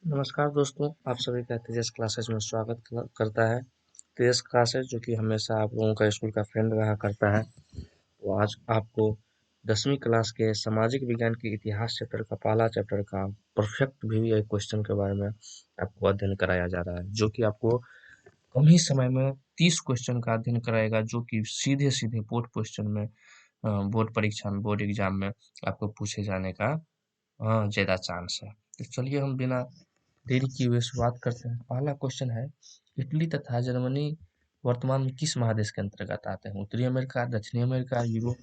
नमस्कार दोस्तों, आप सभी का तेजस क्लासेस में स्वागत करता है। तेजस क्लासेस जो कि हमेशा आप लोगों का स्कूल का फ्रेंड रहा करता है। तो आज आपको 10वीं क्लास के सामाजिक विज्ञान के इतिहास चैप्टर का पहला चैप्टर का परफेक्ट वीवीआई क्वेश्चन के बारे में आपको अध्ययन कराया जा रहा है, जो कि आपको कम ही समय में 30 क्वेश्चन का अध्ययन कराएगा, जो कि सीधे सीधे बोर्ड क्वेश्चन में बोर्ड परीक्षा में बोर्ड एग्जाम में आपको पूछे जाने का ज़्यादा चांस है। तो चलिए हम बिना देरी किए हुए शुरुआत करते हैं। पहला क्वेश्चन है, इटली तथा जर्मनी वर्तमान में किस महादेश के अंतर्गत आते हैं? उत्तरी अमेरिका, दक्षिणी अमेरिका, यूरोप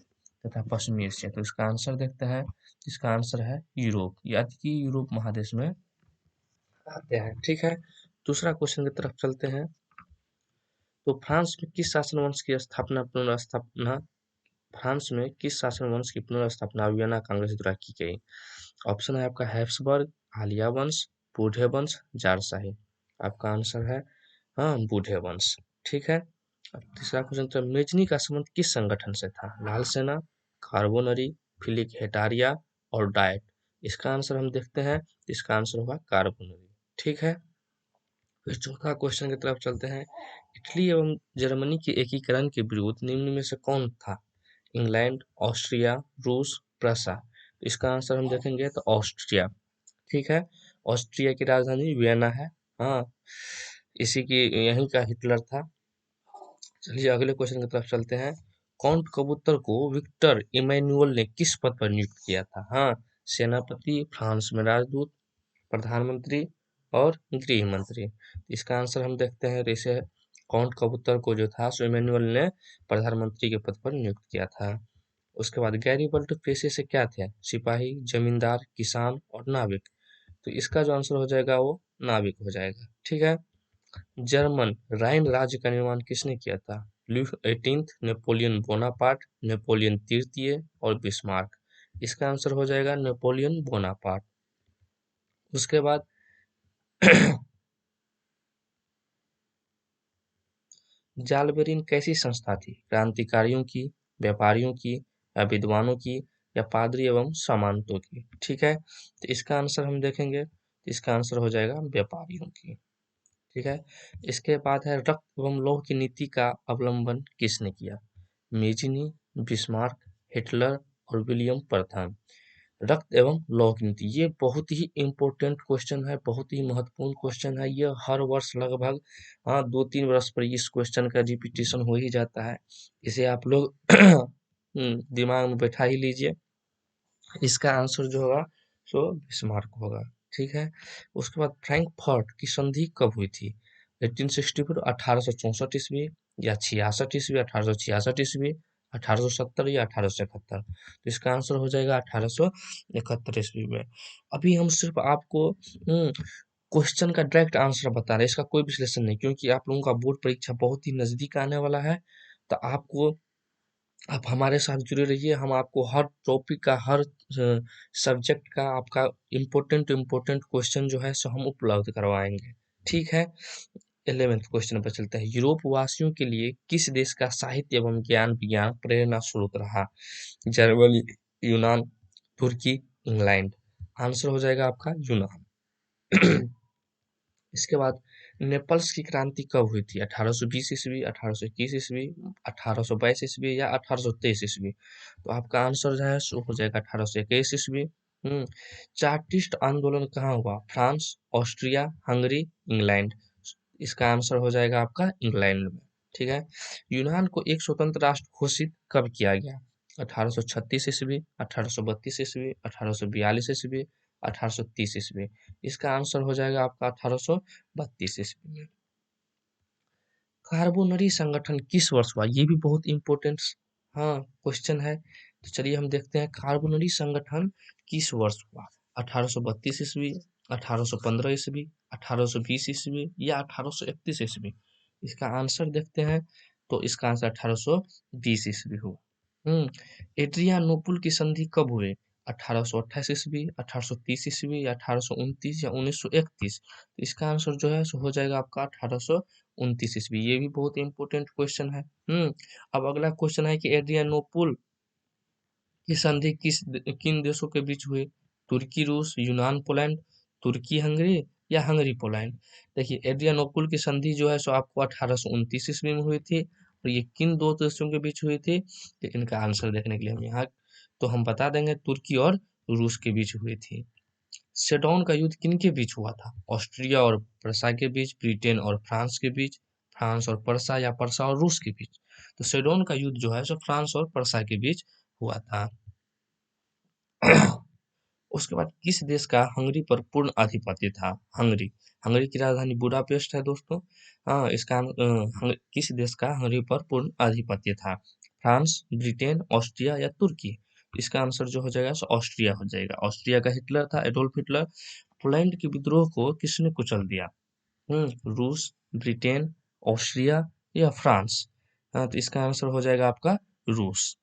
तथा पश्चिमी एशिया। तो इसका आंसर देखते हैं। इसका आंसर है यूरोप, यानी कि यूरोप महादेश में आते हैं। ठीक है, दूसरा क्वेश्चन की तरफ चलते हैं। तो फ्रांस में किस शासन वंश की पुनर्स्थापना फ्रांस में किस शासन वंश की पुनर्स्थापना वियना कांग्रेस द्वारा की गई? ऑप्शन है आपका हैप्सबर्ग, आलिया वंश, बूढ़े वंश, जारशाही। आपका आंसर है बूढ़े वंश। ठीक है, अब तीसरा क्वेश्चन तो मेजनी का संबंध किस संगठन से था? लाल सेना, कार्बोनरी, फिलिक हेटारिया और डाइट। इसका आंसर हम देखते हैं। इसका आंसर होगा कार्बोनरी। ठीक है, फिर चौथा क्वेश्चन की तरफ चलते हैं। इटली एवं जर्मनी के एकीकरण के विरोध निम्न में से कौन था? इंग्लैंड, ऑस्ट्रिया, रूस, प्रसा। इसका आंसर हम देखेंगे तो ऑस्ट्रिया। ठीक है, ऑस्ट्रिया की राजधानी वियना है। हाँ, इसी की यहीं का हिटलर था। चलिए अगले क्वेश्चन की तरफ चलते हैं। काउंट कबूतर को विक्टर इमैनुअल ने किस पद पर नियुक्त किया था? हाँ, सेनापति, फ्रांस में राजदूत, प्रधानमंत्री और गृह मंत्री। इसका आंसर हम देखते हैं। जैसे काउंट कबूतर को जो था सो इमैनुअल ने प्रधानमंत्री के पद पर नियुक्त किया था। उसके बाद गैरीबल्ट पेशे से क्या थे? सिपाही, जमींदार, किसान और नाविक। तो इसका जो आंसर हो जाएगा वो नाविक हो जाएगा। ठीक है, जर्मन राइन राज्य का निर्माण किसने किया था? लुई 18, नेपोलियन बोनापार्ट, नेपोलियन तृतीय और बिस्मार्क। इसका आंसर हो जाएगा नेपोलियन बोनापार्ट। उसके बाद जालबेरिन कैसी संस्था थी? क्रांतिकारियों की, व्यापारियों की, या विद्वानों की, या पादरी एवं सामंतों की। ठीक है, तो इसका आंसर हम देखेंगे। इसका आंसर हो जाएगा व्यापारियों की। ठीक है, इसके बाद है रक्त एवं लौह की नीति का अवलंबन किसने किया? मेजिनी, बिस्मार्क, हिटलर और विलियम प्रथम। रक्त एवं लौह की नीति, ये बहुत ही इम्पोर्टेंट क्वेश्चन है, बहुत ही महत्वपूर्ण क्वेश्चन है। ये हर वर्ष लगभग 2-3 वर्ष पर इस क्वेश्चन का रिपीटिशन हो ही जाता है। इसे आप लोग दिमाग में बैठा ही लीजिए। इसका आंसर जो होगा सो बिस्मार्क होगा। ठीक है, उसके बाद फ्रैंकफर्ट की संधि कब हुई थी? 1864, 1864 ईस्वी, या 66 ईस्वी, 1866 ईस्वी, 1870 या 1871। तो इसका आंसर हो जाएगा 1871 ईस्वी में। अभी हम सिर्फ आपको क्वेश्चन का डायरेक्ट आंसर बता रहे हैं, इसका कोई विश्लेषण नहीं, क्योंकि आप लोगों का बोर्ड परीक्षा बहुत ही नजदीक आने वाला है। तो आपको आप हमारे साथ जुड़े रहिए। हम आपको हर टॉपिक का, हर सब्जेक्ट का आपका इम्पोर्टेंट क्वेश्चन जो है सो हम उपलब्ध करवाएंगे। ठीक है, 11th क्वेश्चन पर चलते हैं। यूरोप वासियों के लिए किस देश का साहित्य एवं ज्ञान विज्ञान प्रेरणा स्रोत रहा? जर्मनी, यूनान, तुर्की, इंग्लैंड। आंसर हो जाएगा आपका यूनान। इसके बाद नेपल्स की क्रांति कब हुई थी? 1820 ईस्वी, 1821 ईस्वी, 1822 ईस्वी या 1823 ईस्वी। तो आपका आंसर जो है सो हो जाएगा 1821 ईस्वी। चार्टिस्ट आंदोलन कहाँ हुआ? France, Austria, Hungary, England. इसका आंसर हो जाएगा आपका इंग्लैंड में। ठीक है, यूनान को एक स्वतंत्र राष्ट्र घोषित कब किया गया? 1836 ईस्वी, 1832 ईस्वी, 1842 ईस्वी, 1830 ईस्वी। इसका आंसर हो जाएगा आपका 1832 ईस्वी में। कार्बोनरी संगठन किस वर्ष हुआ? ये भी बहुत इंपॉर्टेंट क्वेश्चन है। तो चलिए हम देखते हैं कार्बोनरी संगठन किस वर्ष हुआ। 1832 ईस्वी, 1815 ईस्वी, 1820 ईस्वी या 1831 ईस्वी। इसका आंसर देखते हैं। तो इसका आंसर 1820 ईस्वी हुआ। एड्रियानोपुल की संधि कब हुई? 1828 ईस्वी, 1830 ईस्वी या 1829 या 1931। इसका आंसर जो है सो हो जाएगा आपका 1829 ईस्वी। ये भी बहुत इंपॉर्टेंट क्वेश्चन है। अब अगला क्वेश्चन है कि एड्रियानोपुल की संधि किन देशों के बीच हुई? तुर्की रूस, यूनान पोलैंड, तुर्की हंगरी या हंगरी पोलैंड। देखिए एड्रियानोपुल की संधि जो है सो आपको 1829 ईस्वी में हुई थी, और ये किन दो देशों के बीच हुई थी, तो इनका आंसर देखने के लिए हम यहाँ तो हम बता देंगे तुर्की और रूस के बीच हुई थी। सेडोन का युद्ध किनके बीच हुआ था? ऑस्ट्रिया और पर्सा के बीच, ब्रिटेन और फ्रांस के बीच, फ्रांस और पर्सा या पर्सा और रूस के बीच। तो सेडोन का युद्ध जो है सो फ्रांस और पर्सा के बीच हुआ था। उसके बाद किस देश का हंगरी पर पूर्ण आधिपत्य था? हंगरी, हंगरी की राजधानी बुडापेस्ट है दोस्तों। हाँ, किस देश का हंगरी पर पूर्ण आधिपत्य था? फ्रांस, ब्रिटेन, ऑस्ट्रिया या तुर्की? इसका आंसर जो हो जाएगा सो ऑस्ट्रिया हो जाएगा। ऑस्ट्रिया का हिटलर था, एडोल्फ हिटलर। पोलैंड के विद्रोह को किसने कुचल दिया? रूस, ब्रिटेन, ऑस्ट्रिया या फ्रांस? हाँ, तो इसका आंसर हो जाएगा आपका रूस।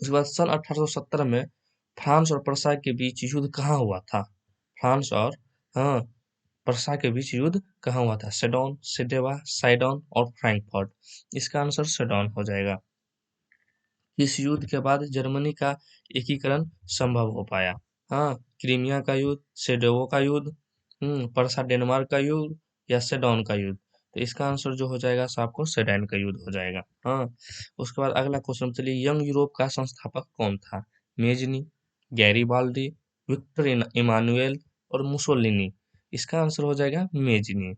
उसके बाद सन 1870 में फ्रांस और पर्सा के बीच युद्ध कहाँ हुआ था? फ्रांस और हाँ पर्सा के बीच युद्ध कहाँ हुआ था? सेडोन, सेडेवा, साइडोन और फ्रैंकफर्ट। इसका आंसर सेडोन हो जाएगा। इस युद्ध के बाद जर्मनी का एकीकरण संभव हो पाया। हाँ, क्रीमिया का युद्ध, सेडोवो का युद्ध, पर्सा डेनमार्क का युद्ध या सेडोन का युद्ध। तो इसका आंसर जो हो जाएगा सो आपको सेडन का युद्ध हो जाएगा। हाँ, उसके बाद अगला क्वेश्चन चलिए, यंग यूरोप का संस्थापक कौन था? मेजनी, गैरीबाल्दी, विक्टर इमानुएल और मुसोलिनी। इसका आंसर हो जाएगा मेजनी।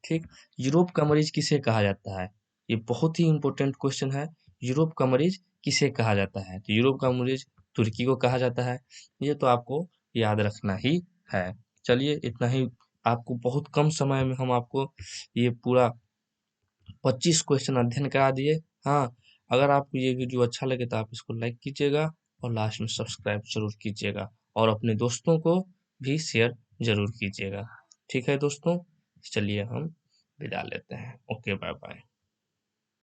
ठीक, यूरोप का मरीज किसे कहा जाता है? ये बहुत ही इंपॉर्टेंट क्वेश्चन है। यूरोप का मरीज किसे कहा जाता है? तो यूरोप का मरीज तुर्की को कहा जाता है। ये तो आपको याद रखना ही है। चलिए इतना ही, आपको बहुत कम समय में हम आपको ये पूरा 25 क्वेश्चन अध्ययन करा दिए। हाँ, अगर आपको ये वीडियो अच्छा लगे तो आप इसको लाइक कीजिएगा और लास्ट में सब्सक्राइब जरूर कीजिएगा, और अपने दोस्तों को भी शेयर जरूर कीजिएगा। ठीक है दोस्तों, चलिए हम विदा लेते हैं। Okay, bye bye.